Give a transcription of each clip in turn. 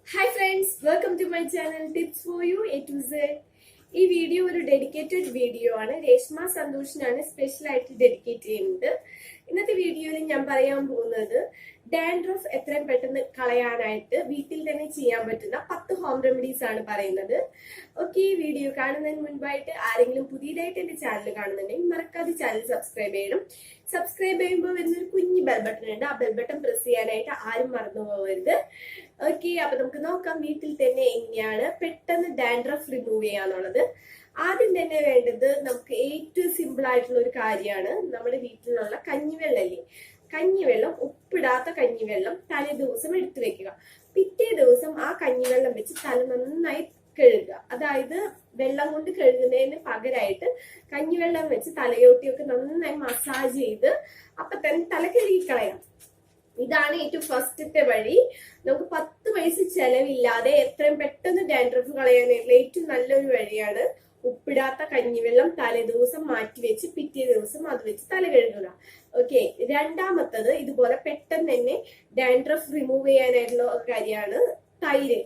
Hi friends, welcome to my channel Tips for You A to Z. ഈ video ഒരു dedicated video ആണ്. Reshma സന്തോഷിനാണ് special ആയിട്ട് dedicate ചെയ്യുന്നത്. ഇന്നത്തെ വീഡിയോയിൽ ഞാൻ പറയാൻ പോകുന്നത് ഡാൻഡ്രഫ് എത്രയും പെട്ടെന്ന് കളയാനായിട്ട് വീട്ടിൽ തന്നെ ചെയ്യാൻ പറ്റുന്ന 10 ഹോം റെമഡീസ് ആണ് പറയുന്നത്. ഓക്കെ, ഈ വീഡിയോ കാണുന്നതിന് മുൻപായിട്ട് ആരെങ്കിലും പുതിയതായിട്ട് എന്റെ ചാനൽ കാണുന്നുണ്ടെങ്കിൽ മറക്കാതെ ചാനൽ സബ്സ്ക്രൈബ് ചെയ്യണം. സബ്സ്ക്രൈബ് ചെയ്യുമ്പോൾ വരുന്നൊരു കുഞ്ഞു ബെൽ ബട്ടൺ ഉണ്ട്. ആ ബെൽ ബട്ടൺ പ്രസ് ചെയ്യാനായിട്ട് ആരും മറന്നു പോകരുത്. ഓക്കെ, അപ്പൊ നമുക്ക് നോക്കാം വീട്ടിൽ തന്നെ എങ്ങനെയാണ് പെട്ടെന്ന് ഡാൻഡ്രഫ് റിമൂവ് ചെയ്യാന്നുള്ളത്. ആദ്യം തന്നെ വേണ്ടത് നമുക്ക് ഏറ്റവും സിമ്പിൾ ആയിട്ടുള്ള ഒരു കാര്യമാണ് നമ്മുടെ വീട്ടിലുള്ള കഞ്ഞിവെള്ളല്ലേ. കഞ്ഞിവെള്ളം, ഉപ്പിടാത്ത കഞ്ഞിവെള്ളം തലേ ദിവസം എടുത്തു വെക്കുക. പിറ്റേ ദിവസം ആ കഞ്ഞിവെള്ളം വെച്ച് തല നന്നായി കഴുകുക. അതായത് വെള്ളം കൊണ്ട് കഴുകുന്നതിന് പകരമായിട്ട് കഞ്ഞിവെള്ളം വെച്ച് തലയോട്ടിയൊക്കെ നന്നായി മസാജ് ചെയ്ത് അപ്പൊ തന്നെ തല കഴുകിക്കളയാം. ഇതാണ് ഏറ്റവും ഫസ്റ്റത്തെ വഴി. നമുക്ക് 10 പൈസ ചെലവില്ലാതെ എത്രയും പെട്ടെന്ന് ഡാൻഡ്രഫ് കളയാനായിട്ടുള്ള ഏറ്റവും നല്ലൊരു വഴിയാണ് ഉപ്പിടാത്ത കഞ്ഞിവെള്ളം തലേ ദിവസം മാറ്റി വെച്ച് പിറ്റേ ദിവസം അത് വെച്ച് തല കഴുകുക. ഓക്കെ, രണ്ടാമത്തത് ഇതുപോലെ പെട്ടെന്ന് തന്നെ ഡാൻഡ്രഫ് റിമൂവ് ചെയ്യാനായിട്ടുള്ള കാര്യമാണ് തൈര്.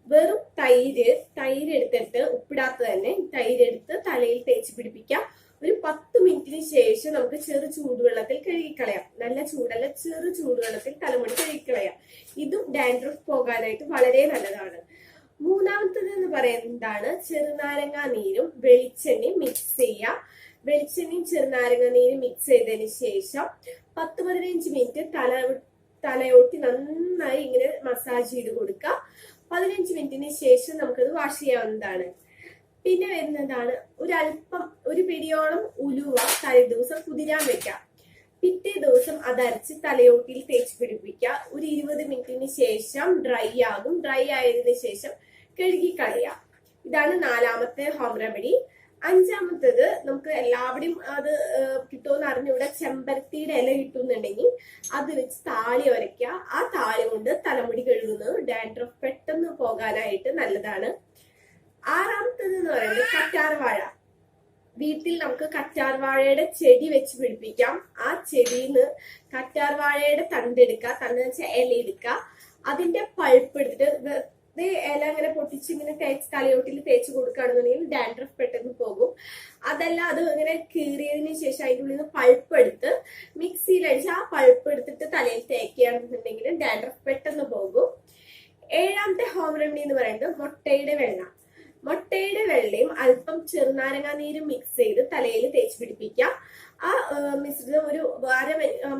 വെറും തൈര് എടുത്തിട്ട് ഉപ്പിടാത്ത തന്നെ തൈര് എടുത്ത് തലയിൽ തേച്ച് പിടിപ്പിക്കാം. ഒരു 10 മിനിറ്റിന് ശേഷം നമുക്ക് ചെറു ചൂടുവെള്ളത്തിൽ കഴുകിക്കളയാം. നല്ല ചൂടല്ല, ചെറു ചൂടുവെള്ളത്തിൽ തലമുടി കഴുകിക്കളയാം. ഇതും ഡാൻഡ്രഫ് പോകാനായിട്ട് വളരെ നല്ലതാണ്. മൂന്നാമത്തത് എന്ന് പറയുന്നതാണ് ചെറുനാരങ്ങ നീരും വെളിച്ചെണ്ണയും മിക്സ് ചെയ്യുക. വെളിച്ചെണ്ണയും ചെറുനാരങ്ങ നീരും മിക്സ് ചെയ്തതിന് ശേഷം 10-15 മിനിറ്റ് തലയോട്ടി നന്നായി ഇങ്ങനെ മസാജ് ചെയ്ത് കൊടുക്കുക. 15 മിനിറ്റിന് ശേഷം നമുക്കത് വാഷ് ചെയ്യാവുന്നതാണ്. പിന്നെ വരുന്നതാണ് ഒരു പിടിയോളം ഉലുവ തലേ ദിവസം കുതിരാൻ വെക്കാം. പിറ്റേ ദിവസം അതരച്ച് തലയോട്ടിയിൽ തേച്ച് പിടിപ്പിക്കുക. ഒരു 20 മിനിറ്റിന് ശേഷം ഡ്രൈ ആകും. ഡ്രൈ ആയതിനു ശേഷം കഴുകിക്കളയാം. ഇതാണ് 4ാമത്തെ ഹോം റെമഡി. 5ാമത്തേത് നമുക്ക് എല്ലാവരുടെയും അത് കിട്ടുമെന്ന് അറിഞ്ഞൂടെ, ചെമ്പരത്തിയുടെ ഇല കിട്ടുന്നുണ്ടെങ്കിൽ അത് വെച്ച് താളി ഉരയ്ക്കുക. ആ താളി കൊണ്ട് തലമുടി കഴുകുന്നത് ഡാൻഡ്രഫ് പെട്ടെന്ന് പോകാനായിട്ട് നല്ലതാണ്. 6ാമത്തേത് എന്ന് പറയുന്നത് കറ്റാർവാഴ. വീട്ടിൽ നമുക്ക് കറ്റാർവാഴയുടെ ചെടി വെച്ച് പിടിപ്പിക്കാം. ആ ചെടിയിൽ കറ്റാർവാഴയുടെ തണ്ടെടുക്കുക. തണ്ട് വെച്ചാൽ ഇല എടുക്കുക. അതിന്റെ പൾപ്പ് എടുത്തിട്ട് ഇല അങ്ങനെ പൊട്ടിച്ച് ഇങ്ങനെ തലയോട്ടിൽ തേച്ച് കൊടുക്കുകയാണെന്നുണ്ടെങ്കിൽ ഡാൻഡ്രഫ് പെട്ടെന്ന് പോകും. അതല്ല, അത് ഇങ്ങനെ കീറിയതിനു ശേഷം അതിൻ്റെ ഉള്ളിൽ നിന്ന് പൾപ്പ് എടുത്ത് മിക്സിയിൽ അടിച്ച് ആ പൾപ്പ് എടുത്തിട്ട് തലയിൽ തേക്കുകയാണെന്നുണ്ടെങ്കിൽ ഡാൻഡ്രഫ് പെട്ടെന്ന് പോകും. 7ാമത്തെ ഹോം റെമഡി എന്ന് പറയുന്നത് മുട്ടയുടെ വെള്ള. മുട്ടയുടെ വെള്ളയും അല്പം ചെറുനാരങ്ങ നീരും മിക്സ് ചെയ്ത് തലയിൽ തേച്ച് പിടിപ്പിക്കാം. ആ മിശ്രിതം ഒരു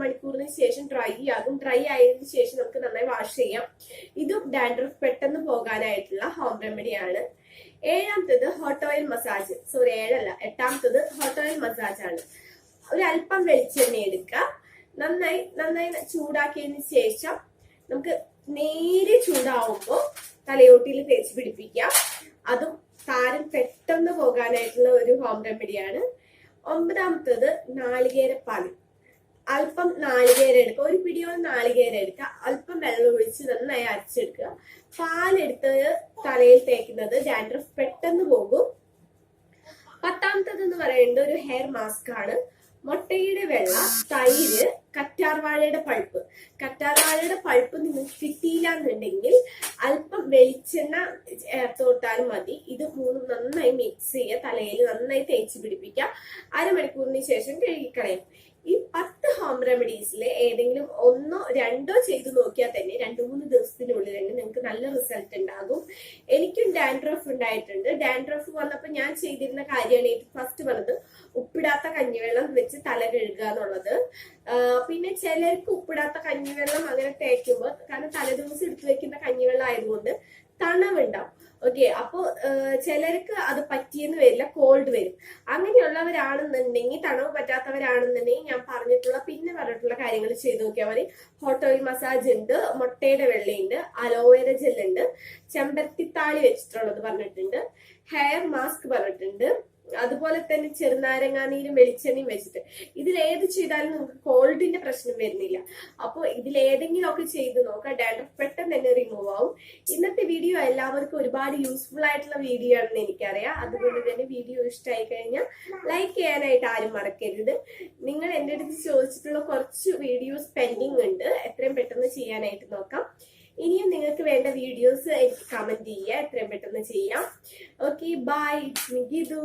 മണിക്കൂറിന് ശേഷം ഡ്രൈ ആകും. ഡ്രൈ ആയതിനു ശേഷം നമുക്ക് നന്നായി വാഷ് ചെയ്യാം. ഇതും ഡാൻഡ്രഫ് പെട്ടെന്ന് പോകാനായിട്ടുള്ള ഹോം റെമഡിയാണ്. 7ാമത്തേത് ഹോട്ട് ഓയിൽ മസാജ്. 8ാമത്തേത് ഹോട്ട് ഓയിൽ മസാജ് ആണ്. ഒരു അല്പം വെളിച്ചെണ്ണ എടുക്കുക. നന്നായി ചൂടാക്കിയതിന് ശേഷം നമുക്ക് നേരെ ചൂടാവുമ്പോൾ തലയോട്ടിയിൽ തേച്ച് പിടിപ്പിക്കാം. അതും താരൻ പെട്ടെന്ന് പോകാനായിട്ടുള്ള ഒരു ഹോം റെമഡിയാണ്. 9ാമത്തേത് നാളികേരപ്പാൽ. അല്പം നാളികേരം എടുക്കുക. ഒരു പിടിയോളം നാളികേരം എടുക്കുക. അല്പം വെള്ളം ഒഴിച്ച് നന്നായി അരച്ചെടുക്കുക. പാലെടുത്ത് തലയിൽ തേക്കുന്നത് ഡാൻഡ്രഫ് പെട്ടെന്ന് പോകും. 10ാമത്തേത് എന്ന് പറയുന്നത് ഒരു ഹെയർ മാസ്ക് ആണ്. മുട്ടയുടെ വെള്ള, തൈര്, കറ്റാർവാഴയുടെ പൾപ്പ്. കറ്റാർവാഴയുടെ പൾപ്പ് നിങ്ങൾക്ക് കിട്ടിയില്ല എന്നുണ്ടെങ്കിൽ അല്പം വെളിച്ചെണ്ണ ചേർത്തോട്ടാലും മതി. ഇത് മൂന്നും നന്നായി മിക്സ് ചെയ്യുക. തലയിൽ നന്നായി തേച്ച് പിടിപ്പിക്കുക. അരമണിക്കൂറിന് ശേഷം കഴുകിക്കളയും. ഈ 10 ഹോം റെമഡീസിൽ ഏതെങ്കിലും 1ഓ 2ഓ ചെയ്ത് നോക്കിയാൽ തന്നെ 2-3 ദിവസത്തിനുള്ളിൽ തന്നെ നിങ്ങൾക്ക് നല്ല റിസൾട്ട് ഉണ്ടാകും. എനിക്കും ഡാൻഡ്രഫ് ഉണ്ടായിട്ടുണ്ട്. ഡാൻഡ്രഫ് വന്നപ്പോൾ ഞാൻ ചെയ്തിരുന്ന കാര്യമാണ് ഏറ്റവും ഫസ്റ്റ് പറഞ്ഞത് ഉപ്പിടാത്ത കഞ്ഞിവെള്ളം വെച്ച് തല കഴുകുക എന്നുള്ളത്. പിന്നെ ചിലർക്ക് ഉപ്പിടാത്ത കഞ്ഞിവെള്ളം അങ്ങനെ തേക്കുമ്പോൾ, കാരണം തലേദിവസം എടുത്തു വെക്കുന്ന കഞ്ഞിവെള്ളം ആയതുകൊണ്ട് തണവുണ്ടാവും. ഓക്കെ, അപ്പോ ചിലർക്ക് അത് പറ്റിയെന്ന് വരില്ല, കോൾഡ് വരും. അങ്ങനെയുള്ളവരാണെന്നുണ്ടെങ്കിൽ, തണവ് പറ്റാത്തവരാണെന്നുണ്ടെങ്കിൽ ഞാൻ പറഞ്ഞിട്ടുള്ള കാര്യങ്ങൾ ചെയ്ത് നോക്കിയാൽ മതി. ഹോട്ട് ഓയിൽ മസാജ് ഉണ്ട്, മുട്ടയുടെ വെള്ളയുണ്ട്, അലോവേര ജെൽ ഉണ്ട്, ചെമ്പരത്തിത്താളി വെച്ചിട്ടുള്ളത് പറഞ്ഞിട്ടുണ്ട്, ഹെയർ മാസ്ക് പറഞ്ഞിട്ടുണ്ട്, അതുപോലെ തന്നെ ചെറുനാരങ്ങ നീരും വെളിച്ചെണ്ണയും വെച്ചിട്ട്. ഇതിലേത് ചെയ്താലും നമുക്ക് കോൾഡിന്റെ പ്രശ്നം വരുന്നില്ല. അപ്പോൾ ഇതിലേതെങ്കിലും ഒക്കെ ചെയ്ത് നോക്കാം. ഡാൻഡ്രഫ് പെട്ടെന്ന് തന്നെ റിമൂവ് ആവും. ഇന്നത്തെ വീഡിയോ എല്ലാവർക്കും ഒരുപാട് യൂസ്ഫുൾ ആയിട്ടുള്ള വീഡിയോ ആണെന്ന് എനിക്കറിയാം. അതുകൊണ്ട് തന്നെ വീഡിയോ ഇഷ്ടമായി കഴിഞ്ഞാൽ ലൈക്ക് ചെയ്യാനായിട്ട് ആരും മറക്കരുത്. നിങ്ങൾ എൻ്റെ അടുത്ത് ചോദിച്ചിട്ടുള്ള കുറച്ച് വീഡിയോസ് പെൻഡിങ് ഉണ്ട്. എത്രയും പെട്ടെന്ന് ചെയ്യാനായിട്ട് നോക്കാം. ഇനിയും നിങ്ങൾക്ക് വേണ്ട വീഡിയോസ് എനിക്ക് കമന്റ് ചെയ്യുക, എത്രയും പെട്ടെന്ന് ചെയ്യാം. Okay, bye. It's me Geethu.